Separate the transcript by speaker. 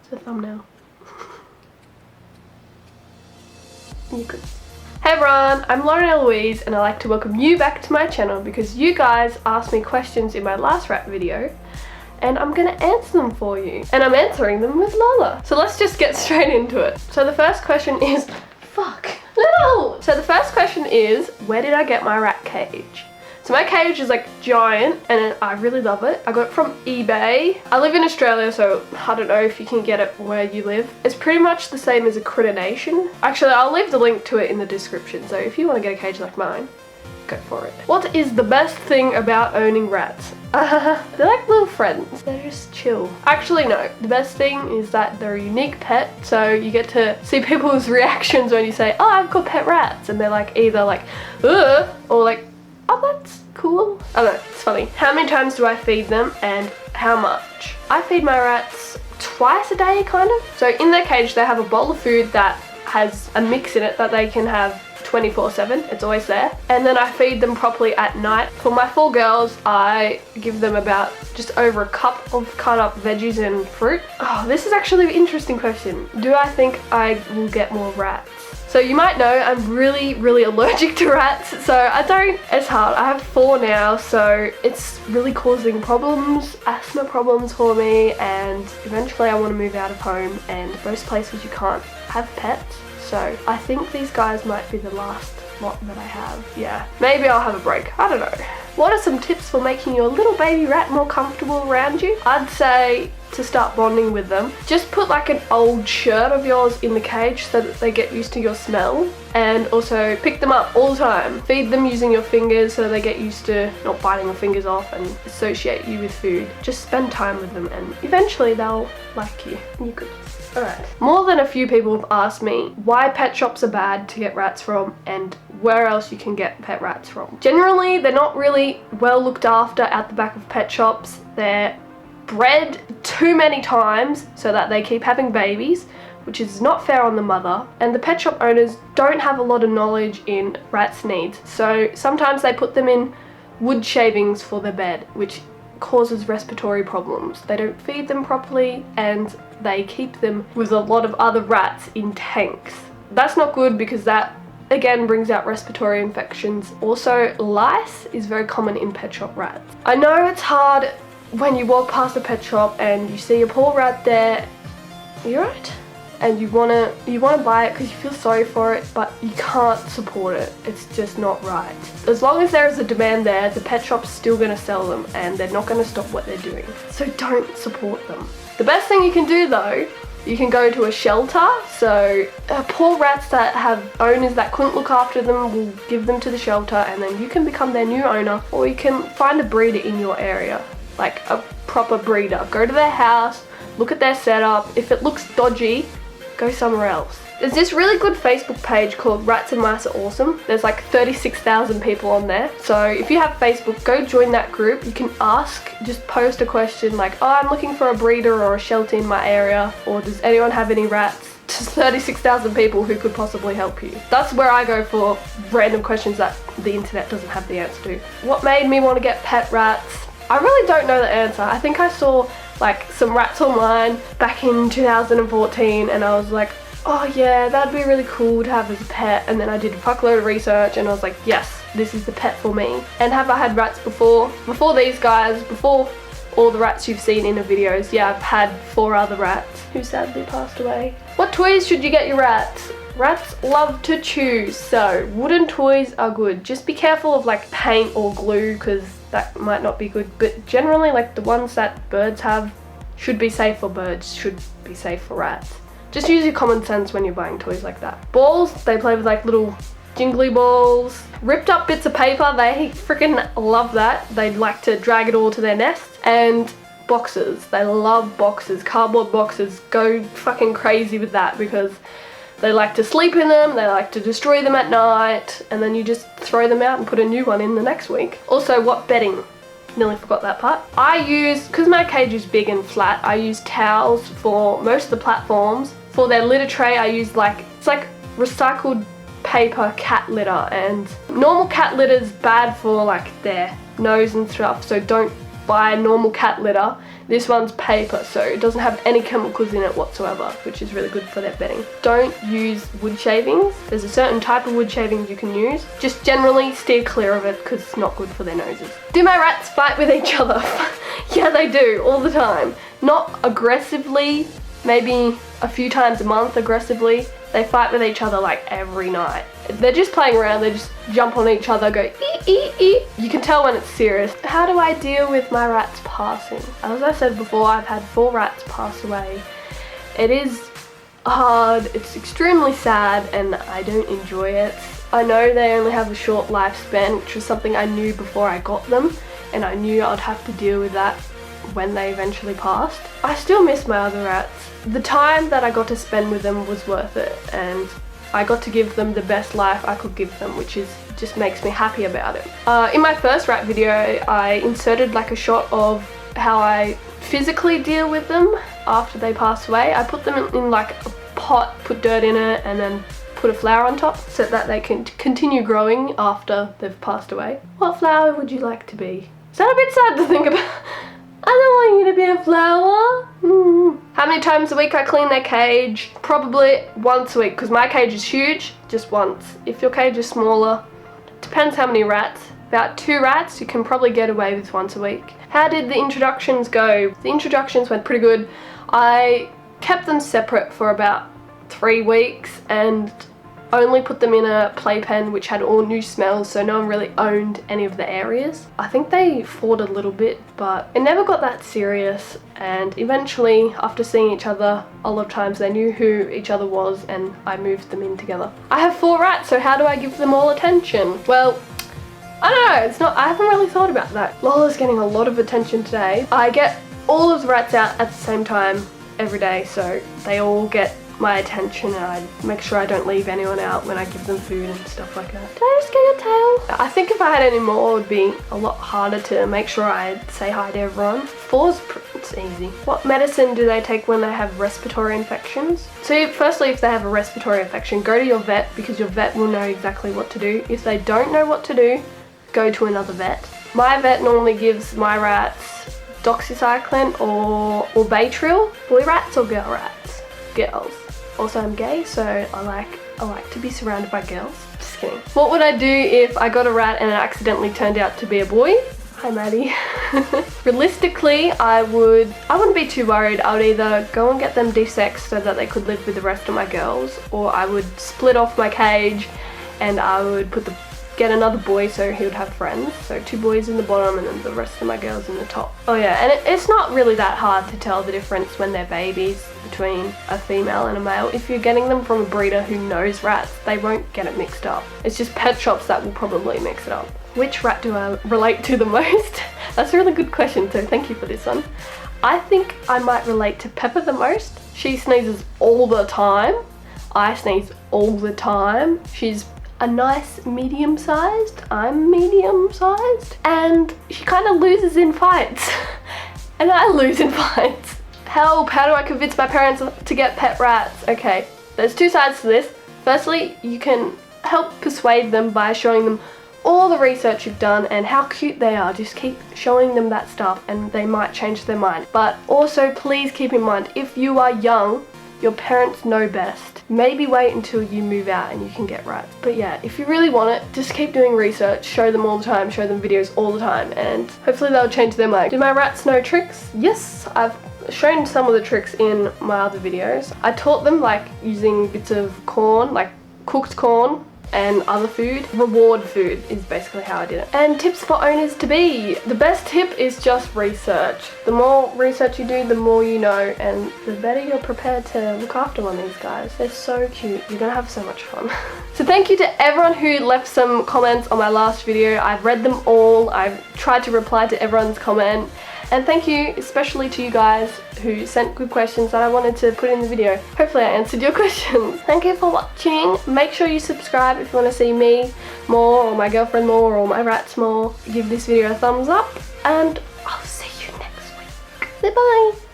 Speaker 1: It's a thumbnail. You could. Hey everyone, I'm Elloise and I'd like to welcome you back to my channel because you guys asked me questions in my last rat video and I'm gonna answer them for you. And I'm answering them with Lola. So let's just get straight into it. So the first question is, no! So the first question is, where did I get my rat cage? So my cage is like giant and I really love it. I got it from eBay. I live in Australia, so I don't know if you can get it where you live. It's pretty much the same as a critter. Actually, I'll leave the link to it in the description. So if you want to get a cage like mine, go for it. What is the best thing about owning rats? They're like little friends. They're just chill. Actually, no. The best thing is that they're a unique pet. So you get to see people's reactions when you say, oh, I've got pet rats. And they're like either like, ugh, or like, oh, that's cool. I don't know, it's funny. How many times do I feed them and how much? I feed my rats twice a day, kind of. So in their cage, they have a bowl of food that has a mix in it that they can have 24/7. It's always there. And then I feed them properly at night. For my 4 girls, I give them about just over a cup of cut up veggies and fruit. Oh, this is actually an interesting question. Do I think I will get more rats? So you might know I'm really allergic to rats, so it's hard. I have 4 now, so it's really causing problems, asthma problems for me, and eventually I want to move out of home, and most places you can't have pets. So I think these guys might be the last lot that I have. Yeah, maybe I'll have a break. I don't know. What are some tips for making your little baby rat more comfortable around you? I'd say to start bonding with them, just put like an old shirt of yours in the cage so that they get used to your smell, and also pick them up all the time. Feed them using your fingers so they get used to not biting your fingers off and associate you with food. Just spend time with them and eventually they'll like you. You could. Alright. More than a few people have asked me why pet shops are bad to get rats from and where else you can get pet rats from. Generally, they're not really well looked after at the back of pet shops. They're bred too many times so that they keep having babies, which is not fair on the mother. And the pet shop owners don't have a lot of knowledge in rats' needs. So sometimes they put them in wood shavings for their bed, which causes respiratory problems. They don't feed them properly and they keep them with a lot of other rats in tanks. That's not good because that again brings out respiratory infections. Also, lice is very common in pet shop rats. I know it's hard when you walk past a pet shop and you see a poor rat there, you're right, and you wanna buy it because you feel sorry for it, but you can't support it. It's just not right. As long as there is a demand there, the pet shop's still gonna sell them and they're not gonna stop what they're doing. So don't support them. The best thing you can do though, you can go to a shelter. So poor rats that have owners that couldn't look after them will give them to the shelter and then you can become their new owner, or you can find a breeder in your area, like a proper breeder. Go to their house, look at their setup. If it looks dodgy, go somewhere else. There's this really good Facebook page called Rats and Mice Are Awesome. There's like 36,000 people on there. So if you have Facebook, go join that group. You can ask, just post a question like, oh, I'm looking for a breeder or a shelter in my area, or does anyone have any rats? Just 36,000 people who could possibly help you. That's where I go for random questions that the internet doesn't have the answer to. What made me want to get pet rats? I really don't know the answer. I think I saw like some rats online back in 2014 and I was like, oh yeah, that'd be really cool to have as a pet. And then I did a fuckload of research and I was like, yes, this is the pet for me. And have I had rats before? Before these guys, before all the rats you've seen in the videos, yeah, I've had 4 other rats who sadly passed away. What toys should you get your rats? Rats love to chew, so wooden toys are good. Just be careful of like paint or glue because that might not be good, but generally like the ones that birds have should be safe for birds, should be safe for rats. Just use your common sense when you're buying toys like that. Balls, they play with like little jingly balls. Ripped up bits of paper, they freaking love that. They like to drag it all to their nest. And boxes, they love boxes, cardboard boxes. Go fucking crazy with that because they like to sleep in them, they like to destroy them at night, and then you just throw them out and put a new one in the next week. Also, what bedding? Nearly forgot that part. I use, because my cage is big and flat, I use towels for most of the platforms. For their litter tray, I use like, it's like recycled paper cat litter, and normal cat litter is bad for like their nose and stuff, so don't buy normal cat litter. This one's paper, so it doesn't have any chemicals in it whatsoever, which is really good for their bedding. Don't use wood shavings. There's a certain type of wood shavings you can use. Just generally steer clear of it because it's not good for their noses. Do my rats fight with each other? Yeah, they do, all the time. Not aggressively, maybe a few times a month aggressively. They fight with each other like every night. They're just playing around, they just jump on each other, go ee ee ee. You can tell when it's serious. How do I deal with my rats passing? As I said before, I've had 4 rats pass away. It is hard, it's extremely sad, and I don't enjoy it. I know they only have a short lifespan, which was something I knew before I got them, and I knew I'd have to deal with that when they eventually passed. I still miss my other rats. The time that I got to spend with them was worth it, and I got to give them the best life I could give them, which is just makes me happy about it. In my first rat video, I inserted like a shot of how I physically deal with them after they pass away. I put them in like a pot, put dirt in it, and then put a flower on top so that they can continue growing after they've passed away. What flower would you like to be? Is that a bit sad to think about? I don't want you to be a flower. How many times a week I clean their cage? Probably once a week, because my cage is huge, just once. If your cage is smaller, depends how many rats. About 2 rats, you can probably get away with once a week. How did the introductions go? The introductions went pretty good. I kept them separate for about 3 weeks and only put them in a playpen which had all new smells, so no one really owned any of the areas. I think they fought a little bit, but it never got that serious, and eventually after seeing each other a lot of times they knew who each other was, and I moved them in together. I have 4 rats, so how do I give them all attention? Well, I don't know, I haven't really thought about that. Lola's getting a lot of attention today. I get all of the rats out at the same time every day, so they all get my attention, and I make sure I don't leave anyone out when I give them food and stuff like that. Did I just get your tail? I think if I had any more, it would be a lot harder to make sure I say hi to everyone. 4's it's easy. What medicine do they take when they have respiratory infections? So firstly, if they have a respiratory infection, go to your vet, because your vet will know exactly what to do. If they don't know what to do, go to another vet. My vet normally gives my rats doxycycline or Baytril. Boy rats or girl rats? Girls. Also, I'm gay, so I like to be surrounded by girls. Just kidding. What would I do if I got a rat and it accidentally turned out to be a boy? Hi, Maddie. Realistically, I wouldn't be too worried. I would either go and get them desexed so that they could live with the rest of my girls, or I would split off my cage and I would get another boy so he would have friends. So 2 boys in the bottom and then the rest of my girls in the top. Oh yeah, and it's not really that hard to tell the difference when they're babies between a female and a male. If you're getting them from a breeder who knows rats, they won't get it mixed up. It's just pet shops that will probably mix it up. Which rat do I relate to the most? That's a really good question, so thank you for this one. I think I might relate to Pepper the most. She sneezes all the time. I sneeze all the time. She's a nice medium-sized, I'm medium-sized, and she kind of loses in fights, and I lose in fights. Help, how do I convince my parents to get pet rats? Okay, there's 2 sides to this. Firstly, you can help persuade them by showing them all the research you've done and how cute they are. Just keep showing them that stuff and they might change their mind. But also, please keep in mind, if you are young, your parents know best. Maybe wait until you move out and you can get rats. But yeah, if you really want it, just keep doing research, show them all the time, show them videos all the time, and hopefully they'll change their mind. Do my rats know tricks? Yes, I've shown some of the tricks in my other videos. I taught them like using bits of corn, like cooked corn, and other food. Reward food is basically how I did it. And tips for owners to be. The best tip is just research. The more research you do, the more you know, and the better you're prepared to look after one of these guys. They're so cute. You're gonna have so much fun. So thank you to everyone who left some comments on my last video. I've read them all. I've tried to reply to everyone's comment. And thank you especially to you guys who sent good questions that I wanted to put in the video. Hopefully I answered your questions. Thank you for watching. Make sure you subscribe if you want to see me more, or my girlfriend more, or my rats more. Give this video a thumbs up, and I'll see you next week. Bye bye.